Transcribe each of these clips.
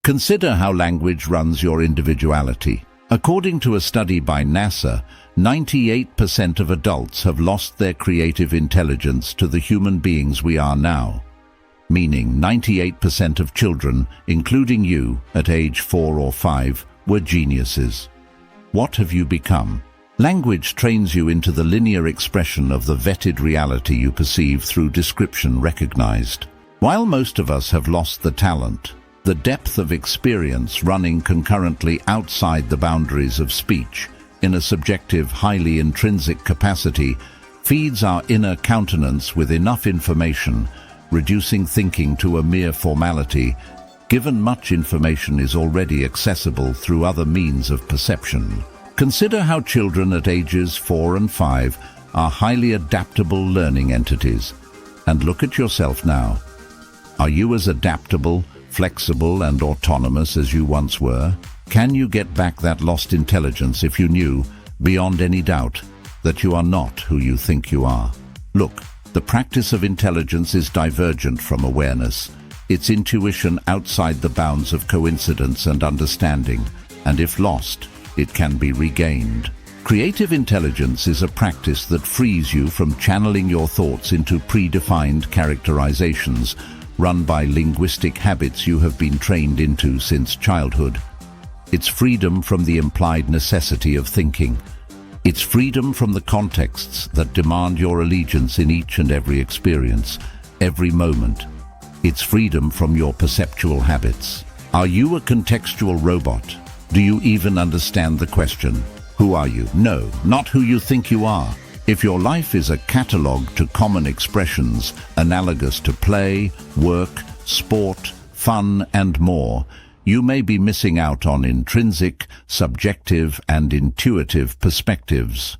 Consider how language runs your individuality. According to a study by NASA, 98% of adults have lost their creative intelligence to the human beings we are now. Meaning 98% of children, including you, at age 4 or 5, were geniuses. What have you become? Language trains you into the linear expression of the vetted reality you perceive through description recognized. While most of us have lost the talent, the depth of experience running concurrently outside the boundaries of speech, in a subjective, highly intrinsic capacity, feeds our inner countenance with enough information, reducing thinking to a mere formality, given much information is already accessible through other means of perception. Consider how children at ages 4 and 5 are highly adaptable learning entities. And look at yourself now. Are you as adaptable, flexible and autonomous as you once were? Can you get back that lost intelligence if you knew, beyond any doubt, that you are not who you think you are? Look, the practice of intelligence is divergent from awareness. It's intuition outside the bounds of coincidence and understanding, and if lost, it can be regained. Creative intelligence is a practice that frees you from channeling your thoughts into predefined characterizations, run by linguistic habits you have been trained into since childhood. It's freedom from the implied necessity of thinking. It's freedom from the contexts that demand your allegiance in each and every experience, every moment. It's freedom from your perceptual habits. Are you a contextual robot? Do you even understand the question, who are you? No, not who you think you are. If your life is a catalogue to common expressions, analogous to play, work, sport, fun, and more, you may be missing out on intrinsic, subjective, and intuitive perspectives.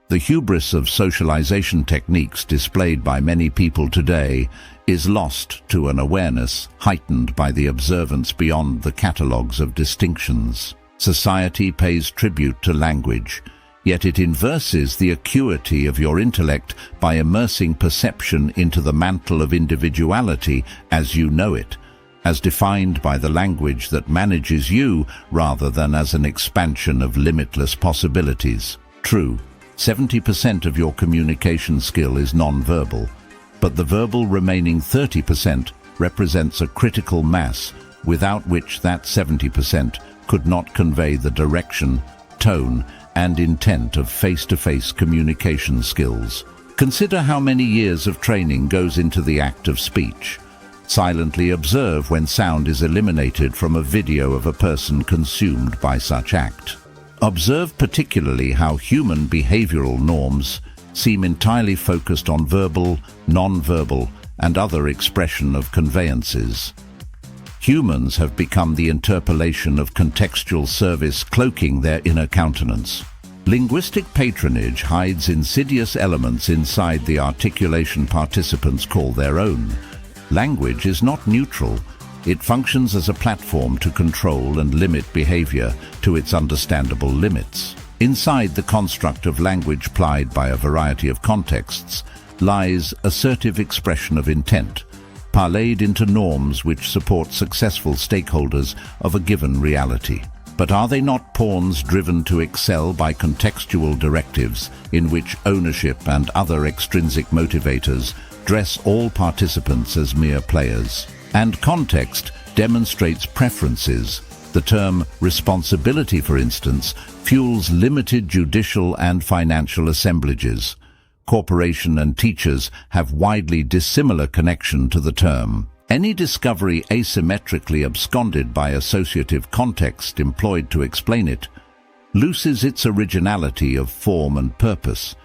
The hubris of socialization techniques displayed by many people today is lost to an awareness heightened by the observance beyond the catalogues of distinctions. Society pays tribute to language, yet it inverses the acuity of your intellect by immersing perception into the mantle of individuality as you know it, as defined by the language that manages you rather than as an expansion of limitless possibilities. True, 70% of your communication skill is non-verbal, but the verbal remaining 30% represents a critical mass without which that 70% could not convey the direction, tone, and intent of face-to-face communication skills. Consider how many years of training goes into the act of speech. Silently observe when sound is eliminated from a video of a person consumed by such act. Observe particularly how human behavioral norms seem entirely focused on verbal, non-verbal, and other expression of conveyances. Humans have become the interpolation of contextual service cloaking their inner countenance. Linguistic patronage hides insidious elements inside the articulation participants call their own. Language is not neutral. It functions as a platform to control and limit behavior to its understandable limits. Inside the construct of language plied by a variety of contexts lies assertive expression of intent, parlayed into norms which support successful stakeholders of a given reality. But are they not pawns driven to excel by contextual directives in which ownership and other extrinsic motivators dress all participants as mere players? And context demonstrates preferences. The term responsibility, for instance, fuels limited judicial and financial assemblages. Corporation and teachers have widely dissimilar connection to the term. Any discovery asymmetrically absconded by associative context employed to explain it loses its originality of form and purpose.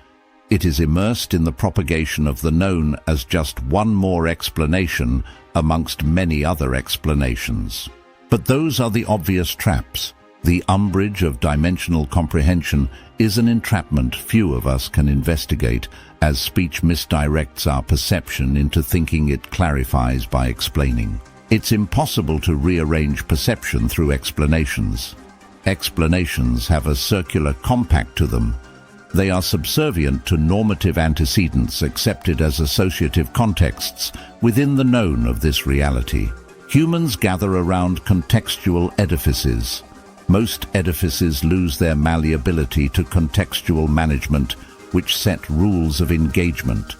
It is immersed in the propagation of the known as just one more explanation amongst many other explanations. But those are the obvious traps. The umbrage of dimensional comprehension is an entrapment few of us can investigate, as speech misdirects our perception into thinking it clarifies by explaining. It's impossible to rearrange perception through explanations. Explanations have a circular compact to them. They are subservient to normative antecedents accepted as associative contexts within the known of this reality. Humans gather around contextual edifices. Most edifices lose their malleability to contextual management, which set rules of engagement.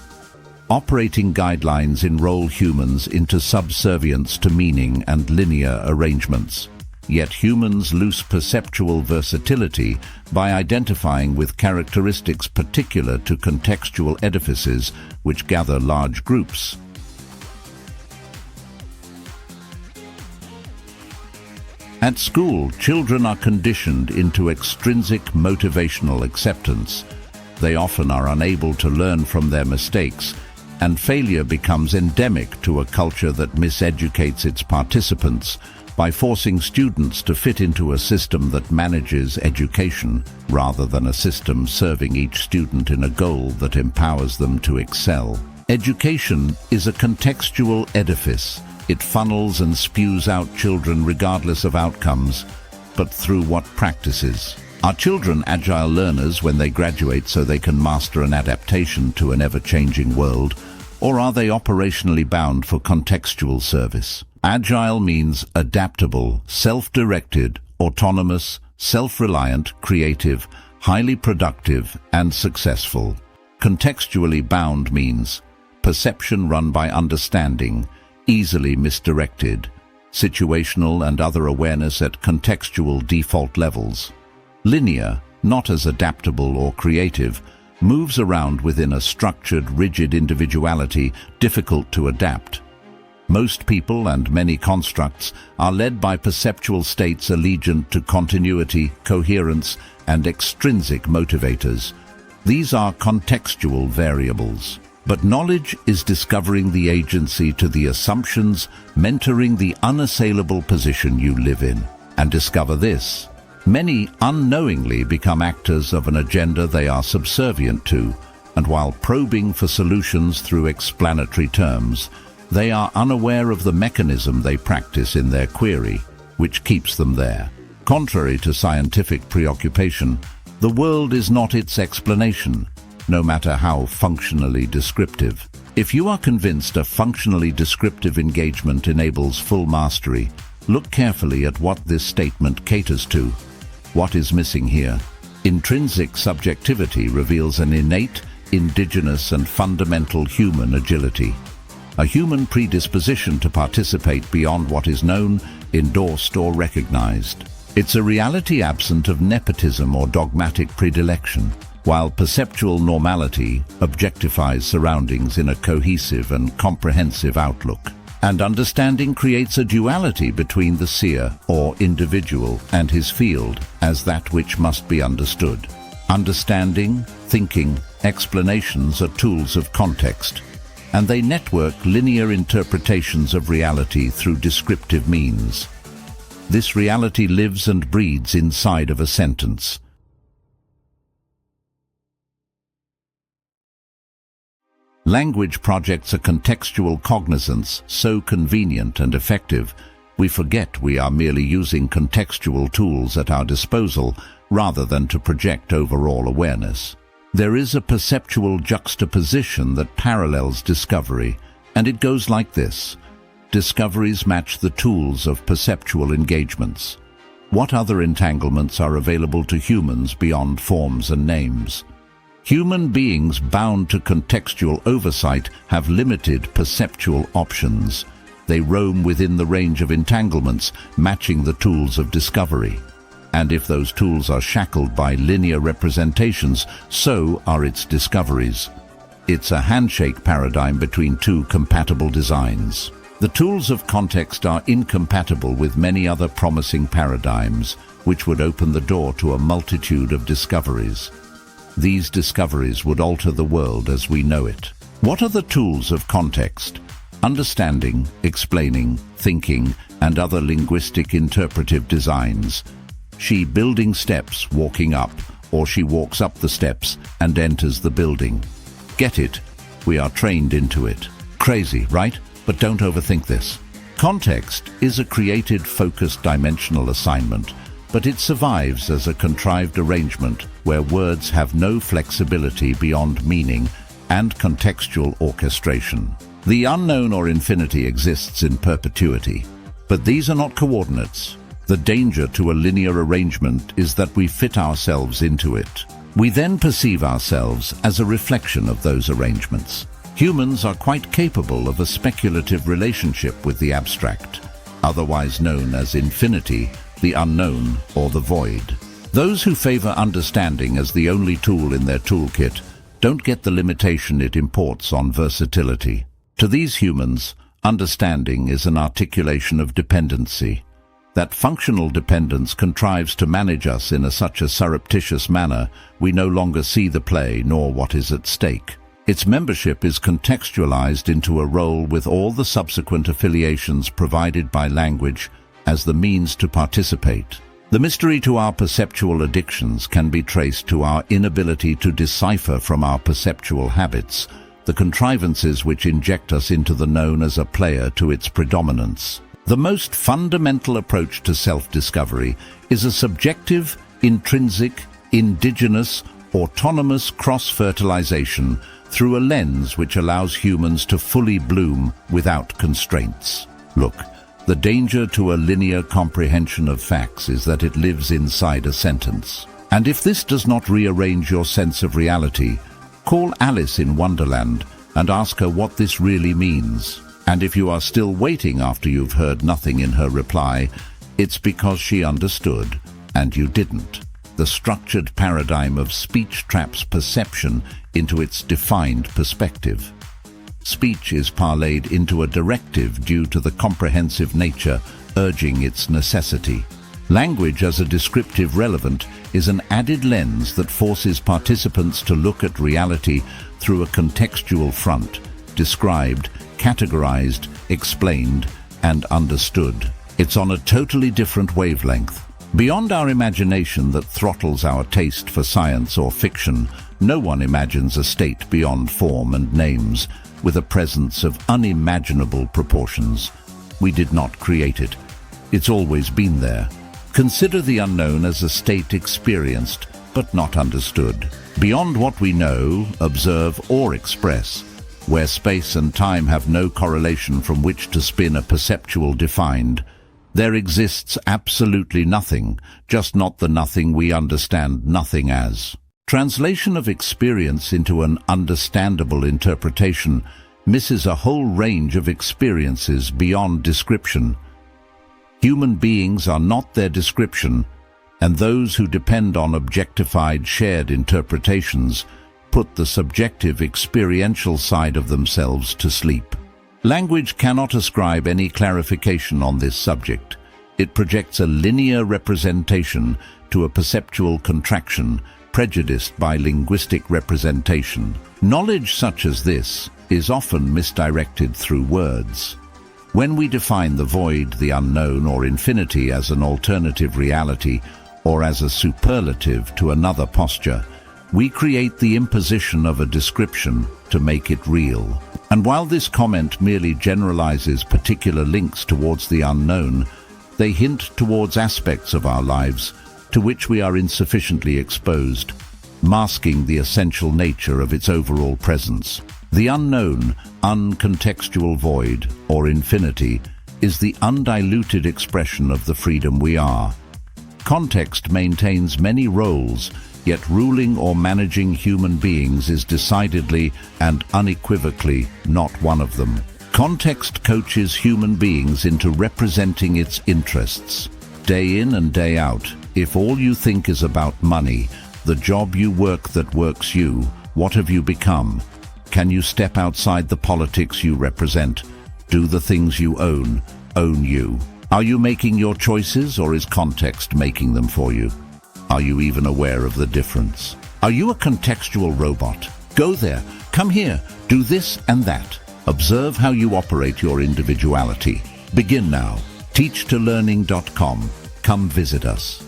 Operating guidelines enroll humans into subservience to meaning and linear arrangements. Yet humans lose perceptual versatility by identifying with characteristics particular to contextual edifices which gather large groups. At school, children are conditioned into extrinsic motivational acceptance. They often are unable to learn from their mistakes, and failure becomes endemic to a culture that miseducates its participants by forcing students to fit into a system that manages education rather than a system serving each student in a goal that empowers them to excel. Education is a contextual edifice. It funnels and spews out children regardless of outcomes, but through what practices? Are children agile learners when they graduate so they can master an adaptation to an ever-changing world, or are they operationally bound for contextual service? Agile means adaptable, self-directed, autonomous, self-reliant, creative, highly productive, and successful. Contextually bound means perception run by understanding, easily misdirected, situational and other awareness at contextual default levels. Linear, not as adaptable or creative, moves around within a structured, rigid individuality difficult to adapt. Most people and many constructs are led by perceptual states allegiant to continuity, coherence, and extrinsic motivators. These are contextual variables. But knowledge is discovering the agency to the assumptions, mentoring the unassailable position you live in. And discover this: many unknowingly become actors of an agenda they are subservient to, and while probing for solutions through explanatory terms, they are unaware of the mechanism they practice in their query, which keeps them there. Contrary to scientific preoccupation, the world is not its explanation, no matter how functionally descriptive. If you are convinced a functionally descriptive engagement enables full mastery, look carefully at what this statement caters to. What is missing here? Intrinsic subjectivity reveals an innate, indigenous and fundamental human agility. A human predisposition to participate beyond what is known, endorsed or recognized. It's a reality absent of nepotism or dogmatic predilection, while perceptual normality objectifies surroundings in a cohesive and comprehensive outlook. And understanding creates a duality between the seer, or individual, and his field as that which must be understood. Understanding, thinking, explanations are tools of context, and they network linear interpretations of reality through descriptive means. This reality lives and breathes inside of a sentence. Language projects a contextual cognizance so convenient and effective, we forget we are merely using contextual tools at our disposal rather than to project overall awareness. There is a perceptual juxtaposition that parallels discovery, and it goes like this. Discoveries match the tools of perceptual engagements. What other entanglements are available to humans beyond forms and names? Human beings bound to contextual oversight have limited perceptual options. They roam within the range of entanglements, matching the tools of discovery. And if those tools are shackled by linear representations, so are its discoveries. It's a handshake paradigm between two compatible designs. The tools of context are incompatible with many other promising paradigms, which would open the door to a multitude of discoveries. These discoveries would alter the world as we know it. What are the tools of context? Understanding, explaining, thinking, and other linguistic interpretive designs. She building steps, walking up, or she walks up the steps and enters the building. Get it? We are trained into it. Crazy, right? But don't overthink this. Context is a created, focused, dimensional assignment, but it survives as a contrived arrangement where words have no flexibility beyond meaning and contextual orchestration. The unknown or infinity exists in perpetuity. But these are not coordinates. The danger to a linear arrangement is that we fit ourselves into it. We then perceive ourselves as a reflection of those arrangements. Humans are quite capable of a speculative relationship with the abstract, otherwise known as infinity, the unknown, or the void. Those who favor understanding as the only tool in their toolkit don't get the limitation it imports on versatility. To these humans, understanding is an articulation of dependency. That functional dependence contrives to manage us in such a surreptitious manner we no longer see the play nor what is at stake. Its membership is contextualized into a role with all the subsequent affiliations provided by language as the means to participate. The mystery to our perceptual addictions can be traced to our inability to decipher from our perceptual habits the contrivances which inject us into the known as a player to its predominance. The most fundamental approach to self-discovery is a subjective, intrinsic, indigenous, autonomous cross-fertilization through a lens which allows humans to fully bloom without constraints. Look, the danger to a linear comprehension of facts is that it lives inside a sentence. And if this does not rearrange your sense of reality, call Alice in Wonderland and ask her what this really means. And if you are still waiting after you've heard nothing in her reply, it's because she understood and you didn't. The structured paradigm of speech traps perception into its defined perspective. Speech is parlayed into a directive due to the comprehensive nature urging its necessity. Language as a descriptive relevant is an added lens that forces participants to look at reality through a contextual front, described, categorized, explained, and understood. It's on a totally different wavelength. Beyond our imagination that throttles our taste for science or fiction, no one imagines a state beyond form and names, with a presence of unimaginable proportions. We did not create it. It's always been there. Consider the unknown as a state experienced, but not understood. Beyond what we know, observe, or express, where space and time have no correlation from which to spin a perceptual defined, there exists absolutely nothing, just not the nothing we understand nothing as. Translation of experience into an understandable interpretation misses a whole range of experiences beyond description. Human beings are not their description, and those who depend on objectified shared interpretations put the subjective experiential side of themselves to sleep. Language cannot ascribe any clarification on this subject. It projects a linear representation to a perceptual contraction prejudiced by linguistic representation. Knowledge such as this is often misdirected through words. When we define the void, the unknown, or infinity as an alternative reality or as a superlative to another posture, we create the imposition of a description to make it real. And while this comment merely generalizes particular links towards the unknown, they hint towards aspects of our lives to which we are insufficiently exposed, masking the essential nature of its overall presence. The unknown, uncontextual void, or infinity, is the undiluted expression of the freedom we are. Context maintains many roles, yet ruling or managing human beings is decidedly and unequivocally not one of them. Context coaches human beings into representing its interests. Day in and day out, if all you think is about money, the job you work that works you, what have you become? Can you step outside the politics you represent? Do the things you own you? Are you making your choices, or is context making them for you? Are you even aware of the difference? Are you a contextual robot? Go there, come here, do this and that. Observe how you operate your individuality. Begin now. teachtolearning.com. Come visit us.